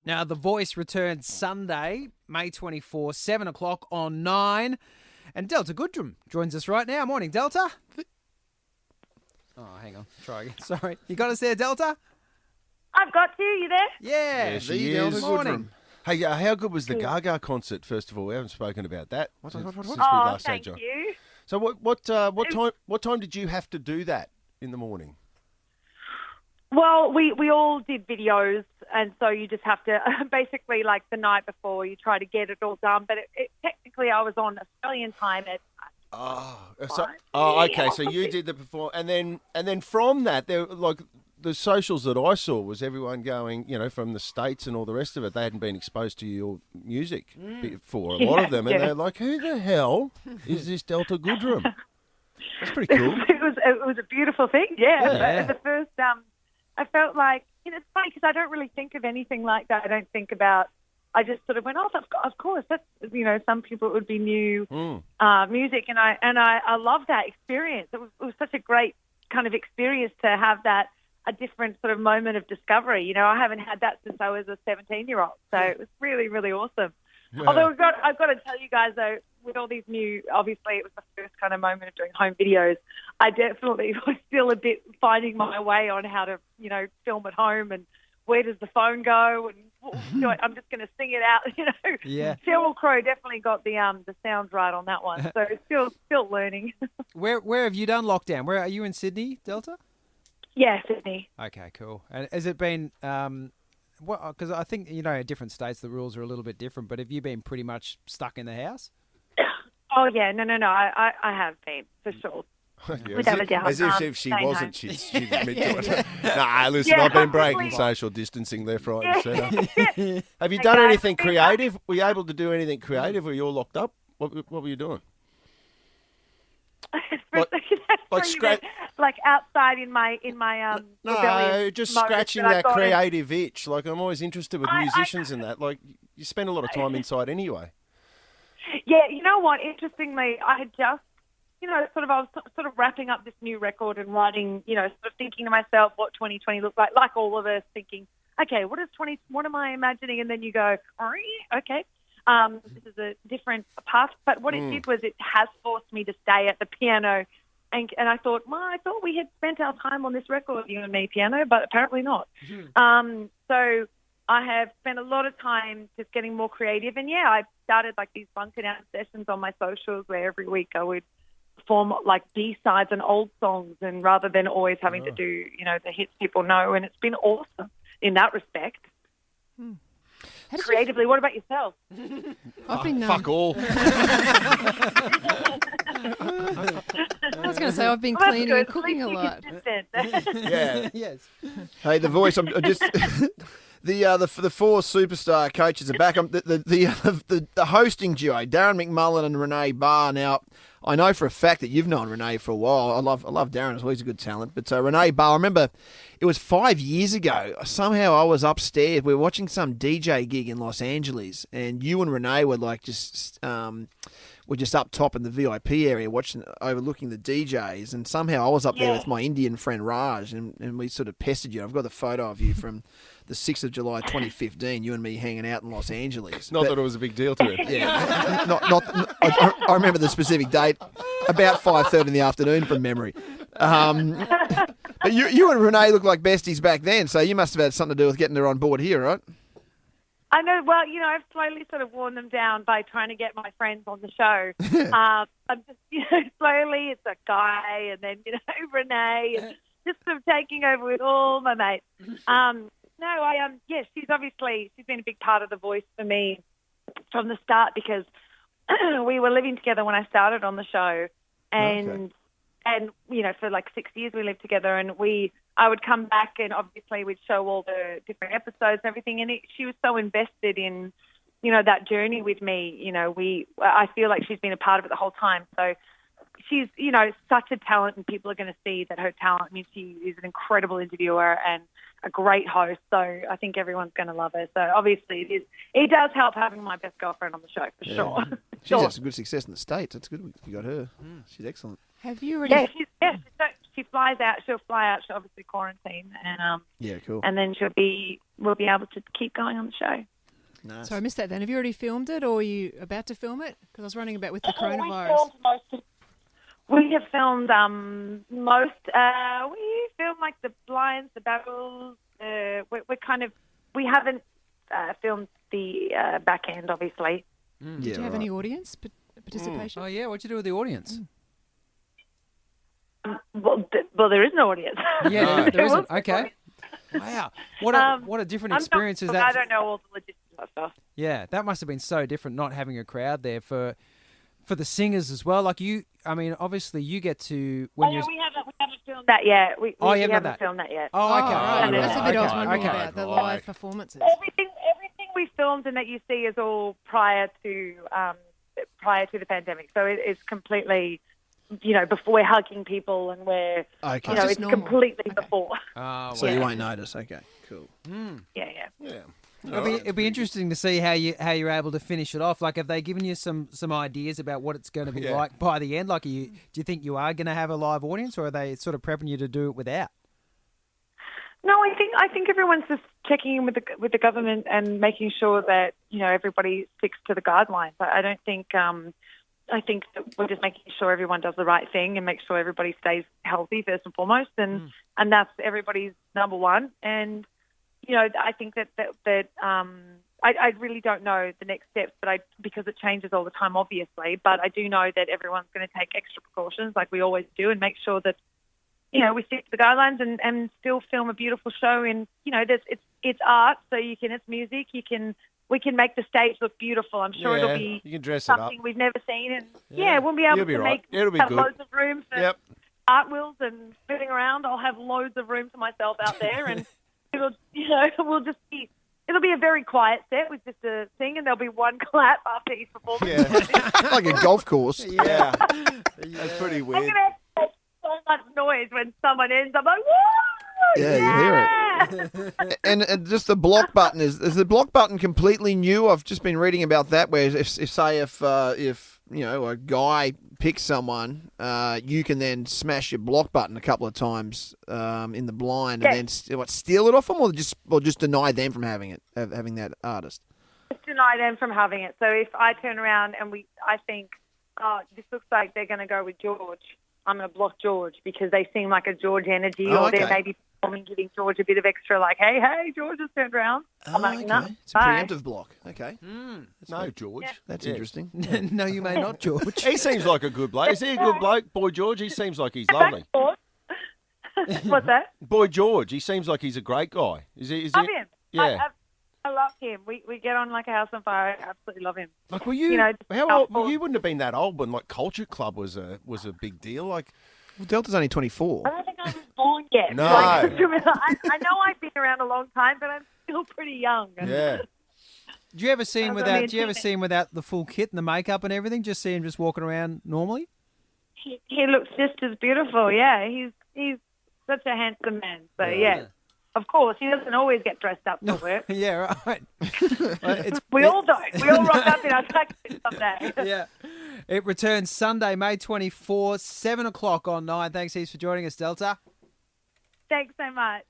Now, The Voice returns Sunday, May 24, 7 o'clock on 9. And Delta Goodrem joins us right now. Morning, Delta. Oh, hang on. Try again. Sorry. You got us there, Delta? I've got you. You there? Yeah. There she is. Morning. Hey, how good was the Gaga concert? First of all, we haven't spoken about that since we Oh, last had thank you. you. So what time did you have to do that in the morning? Well, we all did videos, and so you just have to basically, like the night before, you try to get it all done. But technically, I was on Australian time at. Okay. So you did the perform, and then from that, there like the socials that I saw was everyone going, from the States and all the rest of it. They hadn't been exposed to your music before, a lot of them, and they're like, "Who the hell is this Delta Goodrem?" That's pretty cool. It was a beautiful thing, yeah. The first, I felt like, it's funny because I don't really think of anything like that. I don't think about. I just sort of went, oh, of course, that's, some people it would be new music, and I love that experience. It was such a great kind of experience to have that, a different sort of moment of discovery. I haven't had that since I was a 17-year-old, so it was really, really awesome. Yeah. Although I've got to tell you guys, though, with all these new, obviously it was the first kind of moment of doing home videos, I definitely was still a bit finding my way on how to, film at home and where does the phone go, and I'm just going to sing it out, Yeah. Sheryl Crow definitely got the sounds right on that one, so still learning. Where have you done lockdown? Where are you in Sydney, Delta? Yeah, Sydney. Okay, cool. And has it been? Because I think in different states the rules are a little bit different. But have you been pretty much stuck in the house? Oh yeah, no. I have been for sure. Without a doubt. As if she wasn't, she'd admit to it. Nah, listen, I've been breaking social distancing left, right, and centre. Have you done anything creative? Were you able to do anything creative? Were you all locked up? What were you doing? Like outside in my no, just scratching that creative itch. Like, I'm always interested with musicians and that. Like, you spend a lot of time inside anyway. Yeah, you know what? Interestingly, I had just, I was sort of wrapping up this new record and writing, sort of thinking to myself what 2020 looked like all of us thinking, okay, what am I imagining? And then you go, okay. This is a different path, but what it did was it has forced me to stay at the piano, and I thought, I thought we had spent our time on this record, you and me, piano, but apparently not. So I have spent a lot of time just getting more creative, and I started like these bunker down sessions on my socials where every week I would perform like B-sides and old songs, and rather than always having to do, the hits people know, and it's been awesome in that respect. Creatively, what about yourself? I've been fuck all. I was going to say I've been cleaning and cooking a lot. Yeah. Yes. Hey, The Voice. I'm just the four superstar coaches are back. The hosting duo, Darren McMullen and Renee Barr. Now, I know for a fact that you've known Renee for a while. I love Darren as well. He's a good talent. But Renee Barr, I remember it was 5 years ago. Somehow I was upstairs. We were watching some DJ gig in Los Angeles, and you and Renee were like we're just up top in the VIP area overlooking the DJs, and somehow I was up there with my Indian friend Raj, and we sort of pestered you. I've got the photo of you from the 6th of July 2015, you and me hanging out in Los Angeles. Not that it was a big deal to him. Yeah. I remember the specific date, about 5:30 in the afternoon from memory. But you and Renee look like besties back then, so you must have had something to do with getting her on board here, right? I know. Well, I've slowly sort of worn them down by trying to get my friends on the show. I'm just, slowly it's a guy, and then, Renee, and just sort of taking over with all my mates. She's been a big part of The Voice for me from the start, because we were living together when I started on the show, and for like 6 years we lived together, and I would come back, and obviously we'd show all the different episodes and everything, and she was so invested in, that journey with me. I feel like she's been a part of it the whole time. So she's, such a talent, and people are going to see that her talent. I mean, she is an incredible interviewer and a great host. So I think everyone's going to love her. So obviously it does help having my best girlfriend on the show for sure. She's had some good success in the States. That's good you got her. She's excellent. Have you already? Yeah, she flies out. She'll fly out. She'll obviously quarantine, and Yeah, cool. and then we'll be able to keep going on the show. Nice. So I missed that then. Have you already filmed it or are you about to film it? Because I was running about with the We coronavirus. filmed we have filmed most. We filmed like the blinds, the battles. We haven't filmed the back end, obviously. Did you have any audience participation? Oh, yeah. What'd you do with the audience? Well, there is no audience. Yeah, there isn't. was Okay. Wow. What a different I'm experience is not, that? I don't know all the logistics of stuff. Yeah, that must have been so different not having a crowd there for the singers as well. Like obviously you get to when you. We haven't filmed that yet. We you haven't haven't filmed that yet. Oh, okay. right. right. That's the bit I was wondering Okay. about, the live performances. Everything we filmed and that you see is all prior to the pandemic. So it's completely, before we're hugging people and we're, Okay. It's it's just normal. completely Okay. before. Oh, So wow. you won't notice. Okay, cool. Yeah. Yeah. It'd be interesting to see how you're able to finish it off. Like, have they given you some ideas about what it's going to be Yeah. like by the end? Like, do you think you are going to have a live audience, or are they sort of prepping you to do it without? No, I think everyone's just checking in with the government and making sure that everybody sticks to the guidelines. I don't think. I think that we're just making sure everyone does the right thing and make sure everybody stays healthy first and foremost, and that's everybody's number one. And I think that I really don't know the next steps, but because it changes all the time, obviously. But I do know that everyone's going to take extra precautions, like we always do, and make sure that we stick to the guidelines and still film a beautiful show. And it's art, so it's music. We can make the stage look beautiful. I'm sure it'll be you can dress it up. something we've never seen, and we'll be able You'll be to right. It'll be have good. loads of room for Yep. art wheels and spinning around. I'll have loads of room for myself out there, and it'll be a very quiet set with just a thing, and there'll be one clap after each performance. Yeah. Like a golf course. Yeah. That's pretty I'm weird. gonna have to make so much noise when someone ends. I'm like, woo! Yeah, you hear it. And just the block button is the block button completely new? I've just been reading about that. Where if a guy picks someone, you can then smash your block button a couple of times in the blind, and then steal it off them, or just deny them from having that artist. Just deny them from having it. So if I turn around and I think, oh, this looks like they're going to go with George, I'm going to block George because they seem like a George energy, or they're maybe performing, giving George a bit of extra, like, hey, George has turned around. I'm like, no, It's a bye. preemptive block. Okay. No, George. That's Yeah. interesting. No, you may not, George. He seems like a good bloke. Is he a good bloke, Boy George? He seems like he's lovely. What's that? Boy George, he seems like he's a great guy. Is he? Love him. Yeah. I love him. We get on like a house on fire. I absolutely love him. Like, were you? How old? Well, you wouldn't have been that old when like Culture Club was a big deal. Like, Well, Delta's only 24. I don't think I was born yet. No. I know I've been around a long time, but I'm still pretty young. yeah. Do you ever see him I was only without? Do you ever a see him without the full kit and the makeup and everything? Just see him just walking around normally. He looks just as beautiful. Yeah, he's such a handsome man. So yeah. Of course, he doesn't always get dressed up for work. Yeah, right. We all don't. We all rock up in our tracksuits someday. Yeah. It returns Sunday, May 24, 7 o'clock on 9. Thanks heaps for joining us, Delta. Thanks so much.